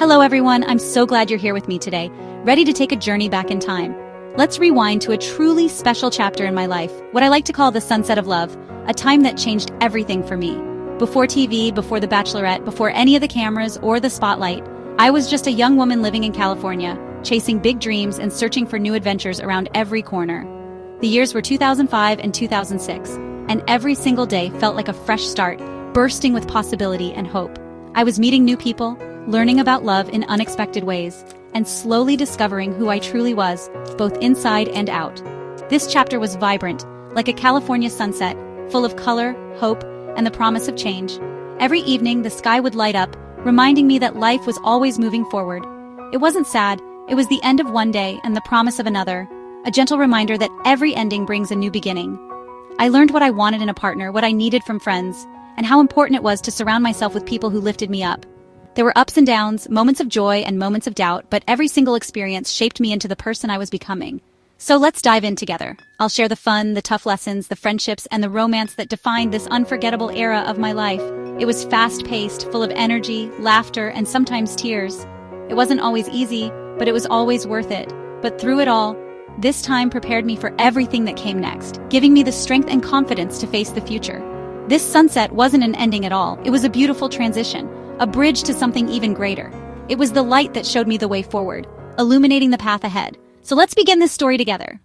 Hello everyone, I'm so glad you're here with me today, ready to take a journey back in time. Let's rewind to a truly special chapter in my life, what I like to call the sunset of love, a time that changed everything for me. Before TV, before The Bachelorette, before any of the cameras or the spotlight, I was just a young woman living in California, chasing big dreams and searching for new adventures around every corner. The years were 2005 and 2006, and every single day felt like a fresh start, bursting with possibility and hope. I was meeting new people, learning about love in unexpected ways, and slowly discovering who I truly was, both inside and out. This chapter was vibrant, like a California sunset, full of color, hope, and the promise of change. Every evening, the sky would light up, reminding me that life was always moving forward. It wasn't sad, it was the end of one day and the promise of another, a gentle reminder that every ending brings a new beginning. I learned what I wanted in a partner, what I needed from friends, and how important it was to surround myself with people who lifted me up. There were ups and downs, moments of joy and moments of doubt, but every single experience shaped me into the person I was becoming. So let's dive in together. I'll share the fun, the tough lessons, the friendships, and the romance that defined this unforgettable era of my life. It was fast-paced, full of energy, laughter, and sometimes tears. It wasn't always easy, but it was always worth it. But through it all, this time prepared me for everything that came next, giving me the strength and confidence to face the future. This sunset wasn't an ending at all. It was a beautiful transition, a bridge to something even greater. It was the light that showed me the way forward, illuminating the path ahead. So let's begin this story together.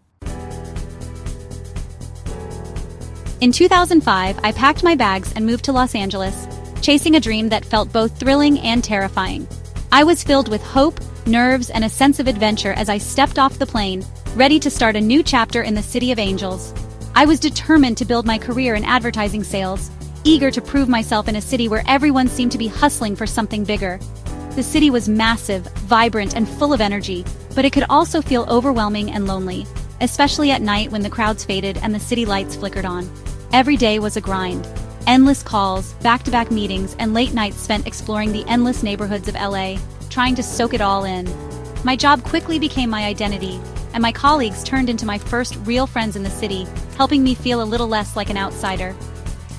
In 2005, I packed my bags and moved to Los Angeles, chasing a dream that felt both thrilling and terrifying. I was filled with hope, nerves, and a sense of adventure as I stepped off the plane, ready to start a new chapter in the City of Angels. I was determined to build my career in advertising sales, eager to prove myself in a city where everyone seemed to be hustling for something bigger. The city was massive, vibrant, and full of energy, but it could also feel overwhelming and lonely, especially at night when the crowds faded and the city lights flickered on. Every day was a grind. Endless calls, back-to-back meetings, and late nights spent exploring the endless neighborhoods of LA, trying to soak it all in. My job quickly became my identity, and my colleagues turned into my first real friends in the city, helping me feel a little less like an outsider.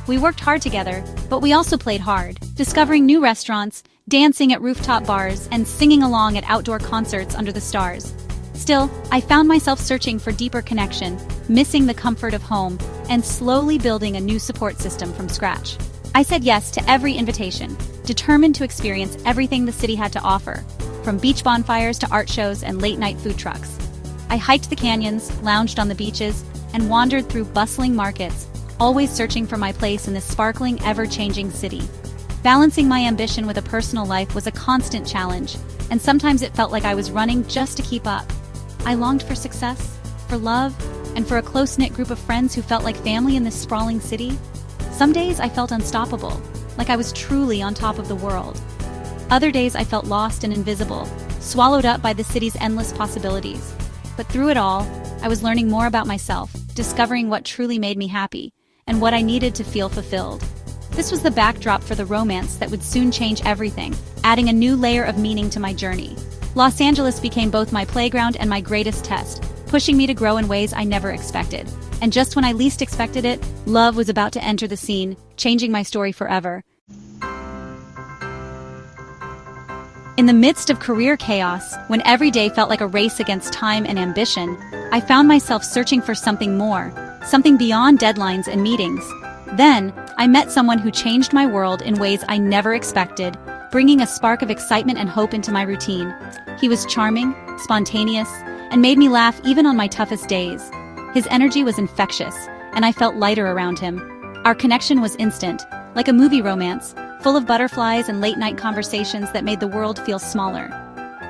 We worked hard together, but we also played hard, discovering new restaurants, dancing at rooftop bars, and singing along at outdoor concerts under the stars. Still, I found myself searching for deeper connection, missing the comfort of home, and slowly building a new support system from scratch. I said yes to every invitation, determined to experience everything the city had to offer, from beach bonfires to art shows and late-night food trucks. I hiked the canyons, lounged on the beaches, and wandered through bustling markets, always searching for my place in this sparkling, ever-changing city. Balancing my ambition with a personal life was a constant challenge, and sometimes it felt like I was running just to keep up. I longed for success, for love, and for a close-knit group of friends who felt like family in this sprawling city. Some days I felt unstoppable, like I was truly on top of the world. Other days I felt lost and invisible, swallowed up by the city's endless possibilities. But through it all, I was learning more about myself, discovering what truly made me happy, and what I needed to feel fulfilled. This was the backdrop for the romance that would soon change everything, adding a new layer of meaning to my journey. Los Angeles became both my playground and my greatest test, pushing me to grow in ways I never expected. And just when I least expected it, love was about to enter the scene, changing my story forever. In the midst of career chaos, when every day felt like a race against time and ambition, I found myself searching for something more, something beyond deadlines and meetings. Then, I met someone who changed my world in ways I never expected, bringing a spark of excitement and hope into my routine. He was charming, spontaneous, and made me laugh even on my toughest days. His energy was infectious, and I felt lighter around him. Our connection was instant, like a movie romance, full of butterflies and late-night conversations that made the world feel smaller.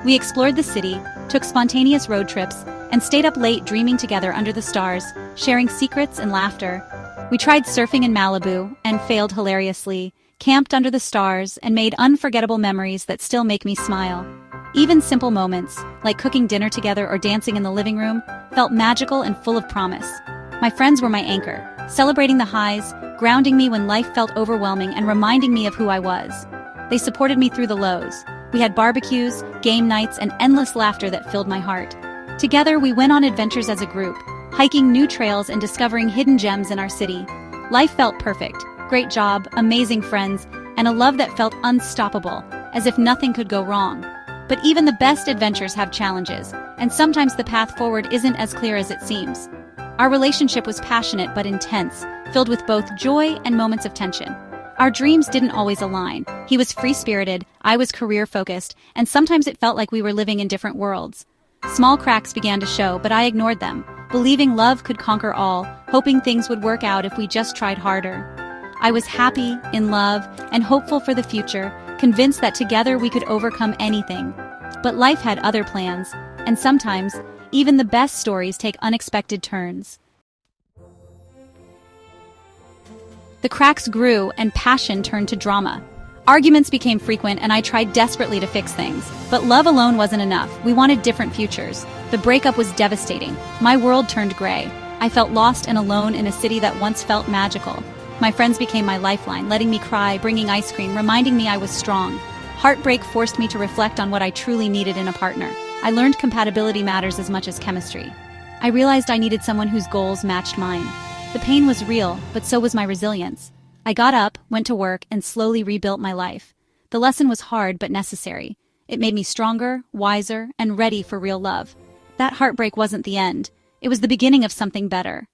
We explored the city, took spontaneous road trips, and stayed up late dreaming together under the stars, sharing secrets and laughter. We tried surfing in Malibu and failed hilariously, camped under the stars, and made unforgettable memories that still make me smile. Even simple moments, like cooking dinner together or dancing in the living room, felt magical and full of promise. My friends were my anchor, celebrating the highs, grounding me when life felt overwhelming and reminding me of who I was. They supported me through the lows. We had barbecues, game nights, and endless laughter that filled my heart. Together, we went on adventures as a group, hiking new trails and discovering hidden gems in our city. Life felt perfect. Great job, amazing friends, and a love that felt unstoppable, as if nothing could go wrong. But even the best adventures have challenges, and sometimes the path forward isn't as clear as it seems. Our relationship was passionate but intense, filled with both joy and moments of tension. Our dreams didn't always align. He was free-spirited, I was career-focused, and sometimes it felt like we were living in different worlds. Small cracks began to show, but I ignored them, believing love could conquer all, hoping things would work out if we just tried harder. I was happy, in love, and hopeful for the future, convinced that together we could overcome anything. But life had other plans, and sometimes, even the best stories take unexpected turns. The cracks grew, and passion turned to drama. Arguments became frequent, and I tried desperately to fix things. But love alone wasn't enough. We wanted different futures. The breakup was devastating. My world turned gray. I felt lost and alone in a city that once felt magical. My friends became my lifeline, letting me cry, bringing ice cream, reminding me I was strong. Heartbreak forced me to reflect on what I truly needed in a partner. I learned compatibility matters as much as chemistry. I realized I needed someone whose goals matched mine. The pain was real, but so was my resilience. I got up, went to work, and slowly rebuilt my life. The lesson was hard but necessary. It made me stronger, wiser, and ready for real love. That heartbreak wasn't the end. It was the beginning of something better.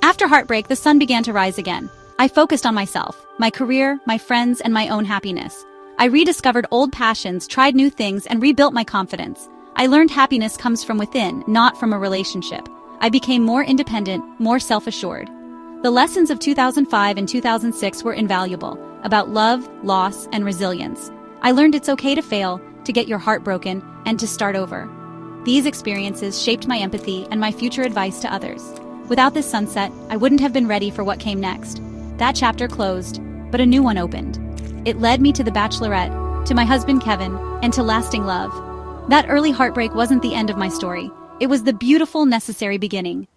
After heartbreak, the sun began to rise again. I focused on myself, my career, my friends, and my own happiness. I rediscovered old passions, tried new things, and rebuilt my confidence. I learned happiness comes from within, not from a relationship. I became more independent, more self-assured. The lessons of 2005 and 2006 were invaluable, about love, loss, and resilience. I learned it's okay to fail, to get your heart broken, and to start over. These experiences shaped my empathy and my future advice to others. Without this sunset, I wouldn't have been ready for what came next. That chapter closed, but a new one opened. It led me to The Bachelorette, to my husband Kevin, and to lasting love. That early heartbreak wasn't the end of my story. It was the beautiful, necessary beginning.